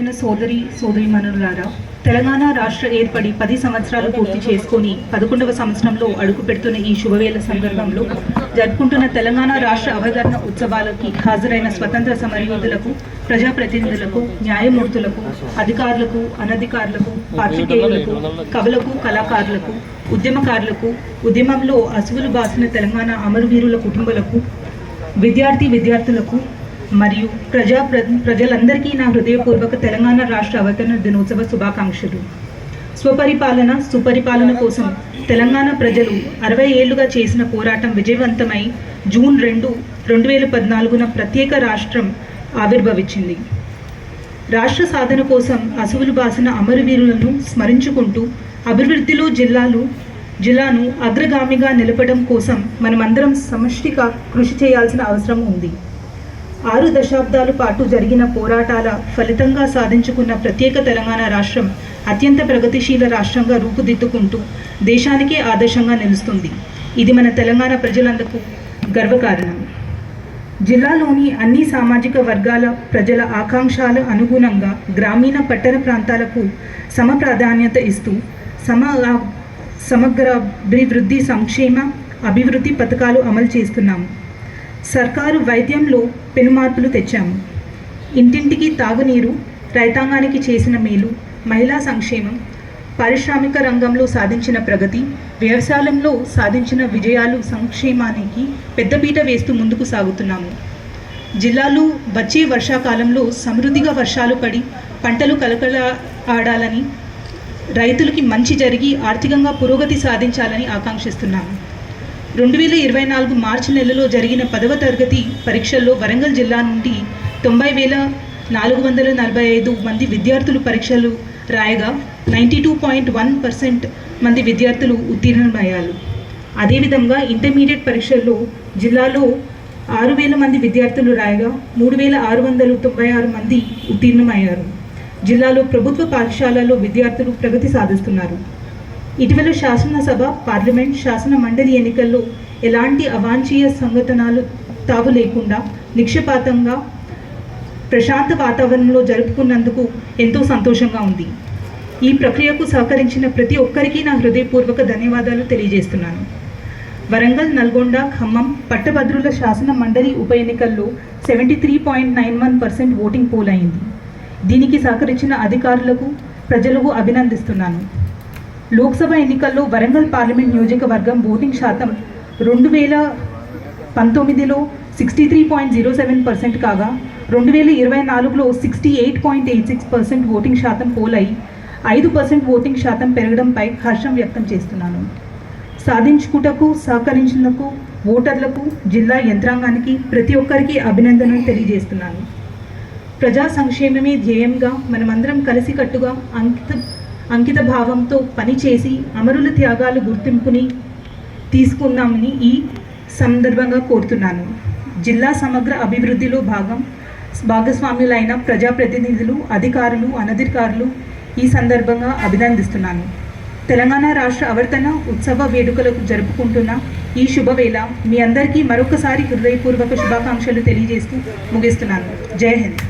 ప్రియమైన సోదరీమణులారా, తెలంగాణ రాష్ట్ర ఏర్పడి 10 సంవత్సరాలు పూర్తి చేసుకొని 11వ సంవత్సరంలో అడుగు పెడుతున్న ఈ శుభవేళ సందర్భంలో జరుపుకుంటున్న తెలంగాణ రాష్ట్ర అవతరణ ఉత్సవాలకి హాజరైన స్వతంత్ర సమరయోధులకు, ప్రజాప్రతినిధులకు, న్యాయమూర్తులకు, అధికారులకు, అనధికారులకు, పాత్రికేయులకు, కవులకు, కళాకారులకు, ఉద్యమకారులకు, ఉద్యమంలో అసువులు బాసిన తెలంగాణ అమరవీరుల కుటుంబాలకు, విద్యార్థులకు మరియు ప్రజలందరికీ నా హృదయపూర్వక తెలంగాణ రాష్ట్ర అవతరణ దినోత్సవ శుభాకాంక్షలు. స్వపరిపాలన సుపరిపాలన కోసం తెలంగాణ ప్రజలు 60 ఏళ్లుగా చేసిన పోరాటం విజయవంతమై జూన్ 2, 2014న ప్రత్యేక రాష్ట్రం ఆవిర్భవించింది. రాష్ట్ర సాధన కోసం అసువులు బాసిన అమరవీరులను స్మరించుకుంటూ అభివృద్ధిలో జిల్లాను అగ్రగామిగా నిలపడం కోసం మనమందరం సమష్టిగా కృషి చేయాల్సిన అవసరం ఉంది. 6 దశాబ్దాల పాటు జరిగిన పోరాటాల ఫలితంగా సాధించుకున్న ప్రత్యేక తెలంగాణ రాష్ట్రం అత్యంత ప్రగతిశీల రాష్ట్రంగా రూపుదిద్దుకుంటూ దేశానికే ఆదర్శంగా నిలుస్తుంది. ఇది మన తెలంగాణ ప్రజలందరికీ గర్వకారణం. జిల్లాలోని అన్ని సామాజిక వర్గాల ప్రజల ఆకాంక్షల అనుగుణంగా గ్రామీణ పట్టణ ప్రాంతాలకు సమ ప్రాధాన్యత ఇస్తూ సమగ్ర సంక్షేమ అభివృద్ధి పథకాలు అమలు చేస్తున్నాము. సర్కారు వైద్యంలో పెనుమార్పులు తెచ్చాము. ఇంటింటికి తాగునీరు, రైతాంగానికి చేసిన మేలు, మహిళా సంక్షేమం, పారిశ్రామిక రంగంలో సాధించిన ప్రగతి, వ్యవసాయంలో సాధించిన విజయాలు, సంక్షేమానికి పెద్దపీట వేస్తూ ముందుకు సాగుతున్నాము. జిల్లాలో వచ్చే వర్షాకాలంలో సమృద్ధిగా వర్షాలు పడి పంటలు కలకల ఆడాలని, రైతులకి మంచి జరిగి ఆర్థికంగా పురోగతి సాధించాలని ఆకాంక్షిస్తున్నాము. 2024 మార్చి నెలలో జరిగిన 10వ తరగతి పరీక్షల్లో వరంగల్ జిల్లా నుండి 90,445 మంది విద్యార్థులు పరీక్షలు రాయగా 92.1% మంది విద్యార్థులు ఉత్తీర్ణమయ్యారు. అదేవిధంగా ఇంటర్మీడియట్ పరీక్షల్లో జిల్లాలో 6,000 మంది విద్యార్థులు రాయగా 3,696 మంది ఉత్తీర్ణమయ్యారు. జిల్లాలో ప్రభుత్వ పాఠశాలల్లో విద్యార్థులు ప్రగతి సాధిస్తున్నారు. ఇటీవల శాసనసభ, పార్లమెంట్, శాసన మండలి ఎన్నికల్లో ఎలాంటి అవాంఛనీయ సంఘటనలు తావు లేకుండా నిక్షేపాతంగా ప్రశాంత వాతావరణంలో జరుపుకున్నందుకు ఎంతో సంతోషంగా ఉంది. ఈ ప్రక్రియకు సహకరించిన ప్రతి ఒక్కరికి నా హృదయపూర్వక ధన్యవాదాలు తెలియజేస్తున్నాను. వరంగల్, నల్గొండ, ఖమ్మం పట్టభద్రుల శాసన మండలి ఉప ఎన్నికల్లో 73.91% ఓటింగ్ పోల్ అయింది. దీనికి సహకరించిన అధికారులకు, ప్రజలకు అభినందిస్తున్నాను. లోక్సభ ఎన్నికల్లో వరంగల్ పార్లమెంట్ నియోజకవర్గం ఓటింగ్ శాతం 2019లో 63.07% కాగా 2024లో 68.86% ఓటింగ్ శాతం పోలై 5% ఓటింగ్ శాతం పెరగడంపై హర్షం వ్యక్తం చేస్తున్నాను. సాధించుటకు సహకరించినందుకు ఓటర్లకు, జిల్లా యంత్రాంగానికి ప్రతి ఒక్కరికి అభినందనలు తెలియజేస్తున్నాను. ప్రజా సంక్షేమమే ధ్యేయంగా మనమందరం కలిసికట్టుగా అంకిత భావంతో పనిచేసి అమరుల త్యాగాలు గుర్తింపుని తీసుకున్నామని ఈ సందర్భంగా కోరుతున్నాను. జిల్లా సమగ్ర అభివృద్ధిలో భాగస్వాములైన ప్రజాప్రతినిధులు, అధికారులు, అనధికారులు ఈ సందర్భంగా అభినందిస్తున్నాను. తెలంగాణ రాష్ట్ర అవతరణ ఉత్సవ వేడుకలకు జరుపుకుంటున్న ఈ శుభవేళ మీ అందరికీ మరొకసారి హృదయపూర్వక శుభాకాంక్షలు తెలియజేస్తూ ముగిస్తున్నాను. జై హింద్.